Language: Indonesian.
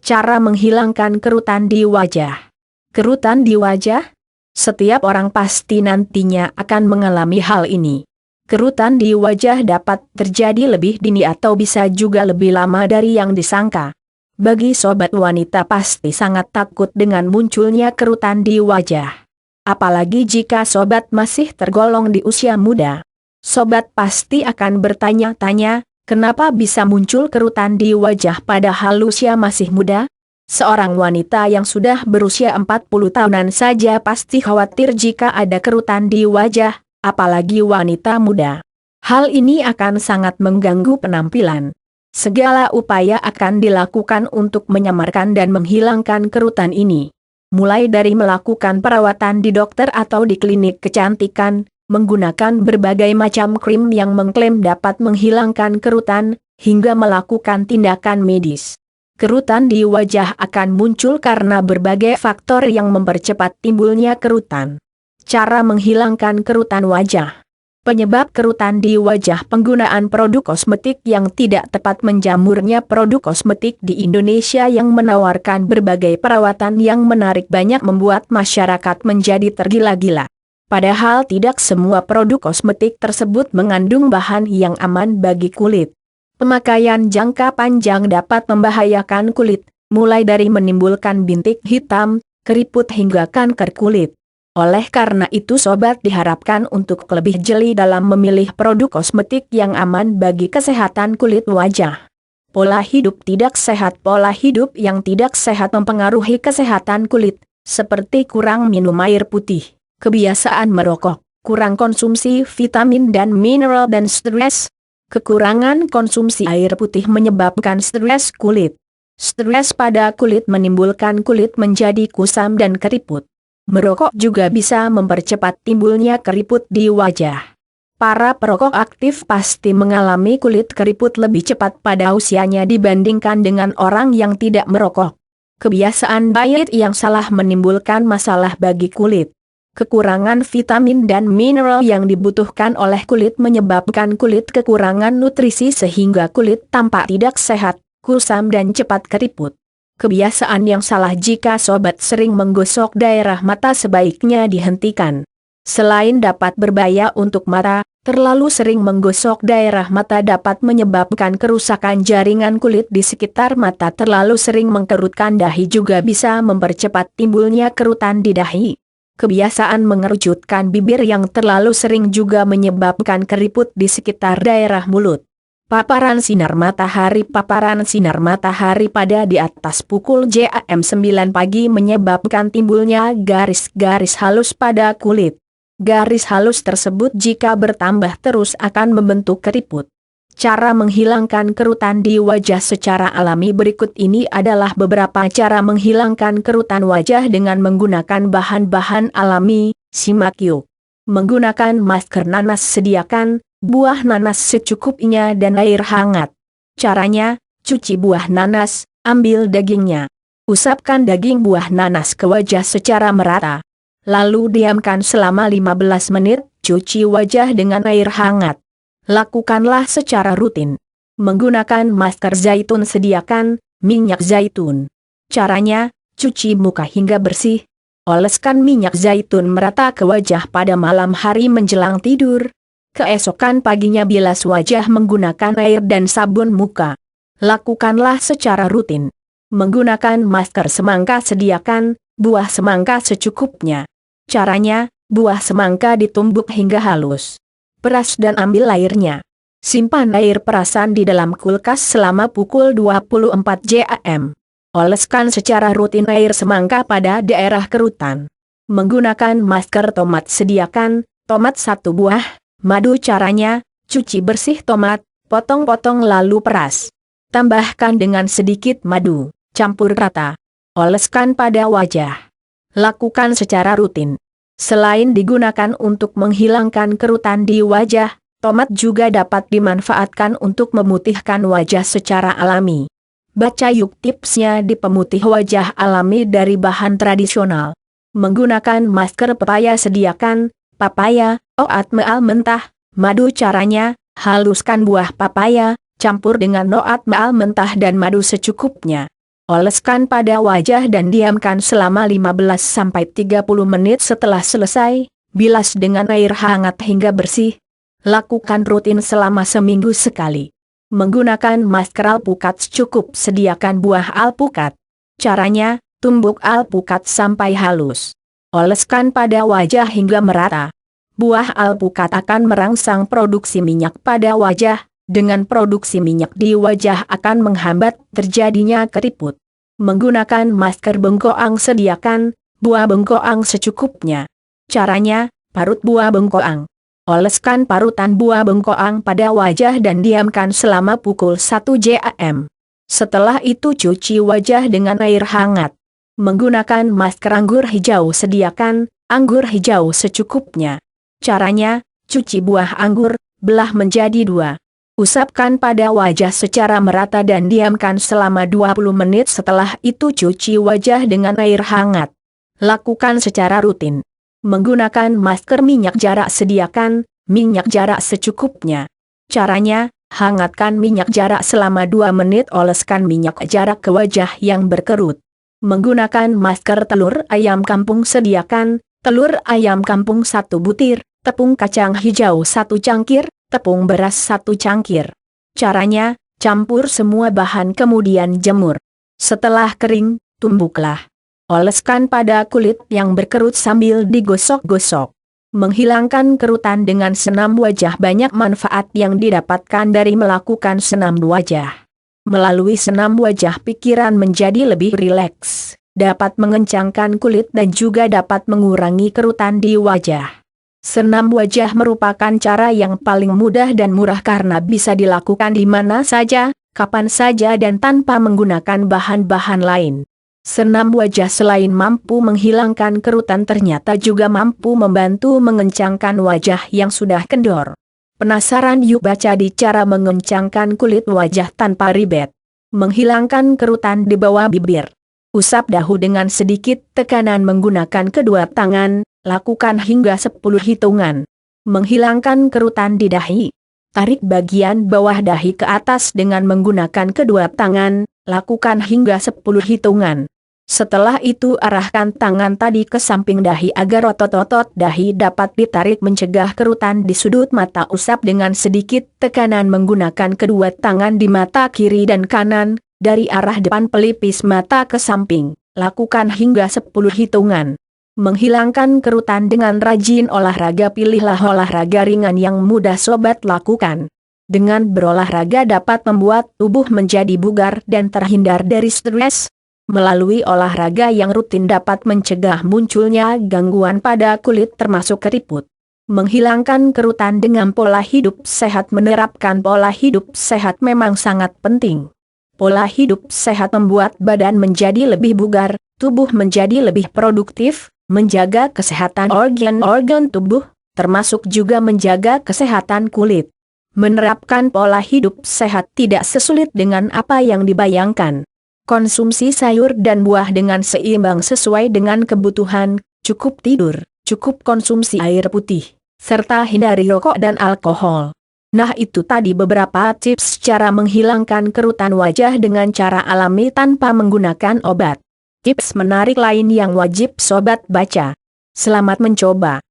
Cara menghilangkan kerutan di wajah. Kerutan di wajah? Setiap orang pasti nantinya akan mengalami hal ini. Kerutan di wajah dapat terjadi lebih dini atau bisa juga lebih lama dari yang disangka. Bagi sobat wanita pasti sangat takut dengan munculnya kerutan di wajah. Apalagi jika sobat masih tergolong di usia muda. Sobat pasti akan bertanya-tanya, kenapa bisa muncul kerutan di wajah padahal usia masih muda? Seorang wanita yang sudah berusia 40 tahunan saja pasti khawatir jika ada kerutan di wajah, apalagi wanita muda. Hal ini akan sangat mengganggu penampilan. Segala upaya akan dilakukan untuk menyamarkan dan menghilangkan kerutan ini. Mulai dari melakukan perawatan di dokter atau di klinik kecantikan, menggunakan berbagai macam krim yang mengklaim dapat menghilangkan kerutan, hingga melakukan tindakan medis. Kerutan di wajah akan muncul karena berbagai faktor yang mempercepat timbulnya kerutan. Cara menghilangkan kerutan wajah. Penyebab kerutan di wajah: penggunaan produk kosmetik yang tidak tepat. Menjamurnya produk kosmetik di Indonesia yang menawarkan berbagai perawatan yang menarik banyak membuat masyarakat menjadi tergila-gila. Padahal tidak semua produk kosmetik tersebut mengandung bahan yang aman bagi kulit. Pemakaian jangka panjang dapat membahayakan kulit, mulai dari menimbulkan bintik hitam, keriput hingga kanker kulit. Oleh karena itu sobat diharapkan untuk lebih jeli dalam memilih produk kosmetik yang aman bagi kesehatan kulit wajah. Pola hidup tidak sehat. Pola hidup yang tidak sehat mempengaruhi kesehatan kulit, seperti kurang minum air putih, kebiasaan merokok, kurang konsumsi vitamin dan mineral dan stres. Kekurangan konsumsi air putih menyebabkan stres kulit. Stres pada kulit menimbulkan kulit menjadi kusam dan keriput. Merokok juga bisa mempercepat timbulnya keriput di wajah. Para perokok aktif pasti mengalami kulit keriput lebih cepat pada usianya dibandingkan dengan orang yang tidak merokok. Kebiasaan diet yang salah menimbulkan masalah bagi kulit. Kekurangan vitamin dan mineral yang dibutuhkan oleh kulit menyebabkan kulit kekurangan nutrisi sehingga kulit tampak tidak sehat, kusam dan cepat keriput. Kebiasaan yang salah: jika sobat sering menggosok daerah mata sebaiknya dihentikan. Selain dapat berbahaya untuk mata, terlalu sering menggosok daerah mata dapat menyebabkan kerusakan jaringan kulit di sekitar mata. Terlalu sering mengkerutkan dahi juga bisa mempercepat timbulnya kerutan di dahi. Kebiasaan mengerutkan bibir yang terlalu sering juga menyebabkan keriput di sekitar daerah mulut. Paparan sinar matahari. Paparan sinar matahari pada di atas pukul jam 9 pagi menyebabkan timbulnya garis-garis halus pada kulit. Garis halus tersebut jika bertambah terus akan membentuk keriput. Cara menghilangkan kerutan di wajah secara alami. Berikut ini adalah beberapa cara menghilangkan kerutan wajah dengan menggunakan bahan-bahan alami. Simak yuk. Menggunakan masker nanas. Sediakan buah nanas secukupnya dan air hangat. Caranya, cuci buah nanas, ambil dagingnya. Usapkan daging buah nanas ke wajah secara merata. Lalu diamkan selama 15 menit, cuci wajah dengan air hangat. Lakukanlah secara rutin. Menggunakan masker zaitun. Sediakan minyak zaitun. Caranya, cuci muka hingga bersih. Oleskan minyak zaitun merata ke wajah pada malam hari menjelang tidur. Keesokan paginya bilas wajah menggunakan air dan sabun muka. Lakukanlah secara rutin. Menggunakan masker semangka. Sediakan buah semangka secukupnya. Caranya, buah semangka ditumbuk hingga halus. Peras dan ambil airnya. Simpan air perasan di dalam kulkas selama pukul 24 jam. Oleskan secara rutin air semangka pada daerah kerutan. Menggunakan masker tomat. Sediakan tomat 1 buah, madu. Caranya, cuci bersih tomat, potong-potong lalu peras. Tambahkan dengan sedikit madu, campur rata. Oleskan pada wajah. Lakukan secara rutin. Selain digunakan untuk menghilangkan kerutan di wajah, tomat juga dapat dimanfaatkan untuk memutihkan wajah secara alami. Baca yuk tipsnya di pemutih wajah alami dari bahan tradisional. Menggunakan masker pepaya. Sediakan papaya, oatmeal mentah, madu. Caranya, haluskan buah papaya, campur dengan oatmeal mentah dan madu secukupnya. Oleskan pada wajah dan diamkan selama 15-30 menit setelah selesai, bilas dengan air hangat hingga bersih. Lakukan rutin selama seminggu sekali. Menggunakan masker alpukat cukup sediakan buah alpukat. Caranya, tumbuk alpukat sampai halus. Oleskan pada wajah hingga merata. Buah alpukat akan merangsang produksi minyak pada wajah, dengan produksi minyak di wajah akan menghambat terjadinya keriput. Menggunakan masker bengkoang sediakan buah bengkoang secukupnya. Caranya, parut buah bengkoang. Oleskan parutan buah bengkoang pada wajah dan diamkan selama pukul 1 jam. Setelah itu cuci wajah dengan air hangat. Menggunakan masker anggur hijau sediakan anggur hijau secukupnya. Caranya, cuci buah anggur, belah menjadi 2. Usapkan pada wajah secara merata dan diamkan selama 20 menit setelah itu cuci wajah dengan air hangat. Lakukan secara rutin. Menggunakan masker minyak jarak sediakan minyak jarak secukupnya. Caranya, hangatkan minyak jarak selama 2 menit oleskan minyak jarak ke wajah yang berkerut. Menggunakan masker telur ayam kampung sediakan telur ayam kampung 1 butir, tepung kacang hijau 1 cangkir, tepung beras 1 cangkir. Caranya, campur semua bahan kemudian jemur. Setelah kering, tumbuklah. Oleskan pada kulit yang berkerut sambil digosok-gosok. Menghilangkan kerutan dengan senam wajah. Banyak manfaat yang didapatkan dari melakukan senam wajah. Melalui senam wajah pikiran menjadi lebih rileks, dapat mengencangkan kulit dan juga dapat mengurangi kerutan di wajah. Senam wajah merupakan cara yang paling mudah dan murah karena bisa dilakukan di mana saja, kapan saja dan tanpa menggunakan bahan-bahan lain. Senam wajah selain mampu menghilangkan kerutan ternyata juga mampu membantu mengencangkan wajah yang sudah kendor. Penasaran? Yuk baca di cara mengencangkan kulit wajah tanpa ribet. Menghilangkan kerutan di bawah bibir. Usap dahu dengan sedikit tekanan menggunakan kedua tangan, lakukan hingga 10 hitungan. Menghilangkan kerutan di dahi. Tarik bagian bawah dahi ke atas dengan menggunakan kedua tangan, lakukan hingga 10 hitungan. Setelah itu arahkan tangan tadi ke samping dahi agar otot-otot dahi dapat ditarik mencegah kerutan di sudut mata. Usap dengan sedikit tekanan menggunakan kedua tangan di mata kiri dan kanan, dari arah depan pelipis mata ke samping, lakukan hingga 10 hitungan. Menghilangkan kerutan dengan rajin olahraga. Pilihlah olahraga ringan yang mudah sobat lakukan. Dengan berolahraga dapat membuat tubuh menjadi bugar dan terhindar dari stres. Melalui olahraga yang rutin dapat mencegah munculnya gangguan pada kulit termasuk keriput. Menghilangkan kerutan dengan pola hidup sehat. Menerapkan pola hidup sehat memang sangat penting. Pola hidup sehat membuat badan menjadi lebih bugar, tubuh menjadi lebih produktif, menjaga kesehatan organ-organ tubuh, termasuk juga menjaga kesehatan kulit. Menerapkan pola hidup sehat tidak sesulit dengan apa yang dibayangkan. Konsumsi sayur dan buah dengan seimbang sesuai dengan kebutuhan, cukup tidur, cukup konsumsi air putih, serta hindari rokok dan alkohol. Nah itu tadi beberapa tips cara menghilangkan kerutan wajah dengan cara alami tanpa menggunakan obat. Tips menarik lain yang wajib sobat baca. Selamat mencoba.